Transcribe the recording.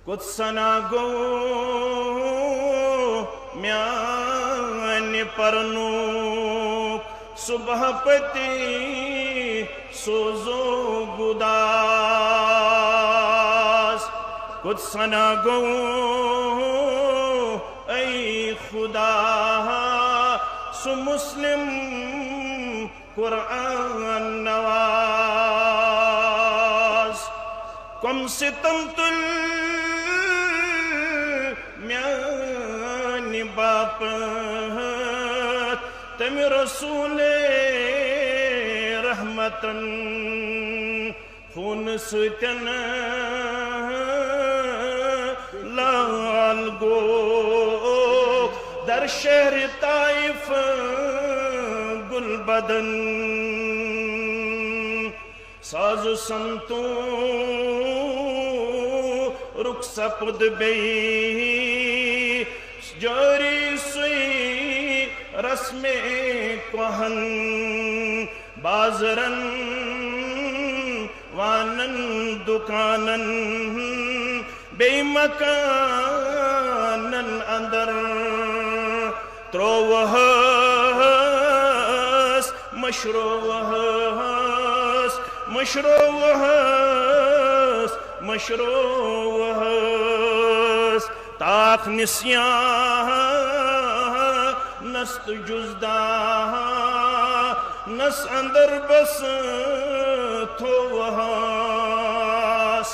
कुछ सना गो म्यान परनू सुबह पति सोजो गुदास कुछ सना गो ऐ खुदा सु मुस्लिम कुरान नवाज कम सितम तुल म्यानी बाप तम रसूल रहमतन खून सुतन लाल गो दर शहर ताइफ गुलबदन साजु संतू रुख सपुद बेई जोरी सुई रस्मे कोहन बाजरन वानन दुकानन बेमकानन अंदर त्रोवहस मशरोवहस मशरोवहस मशरोवहस ताख निस्यां नस्त जुजदा नस अंदर बस थो वहास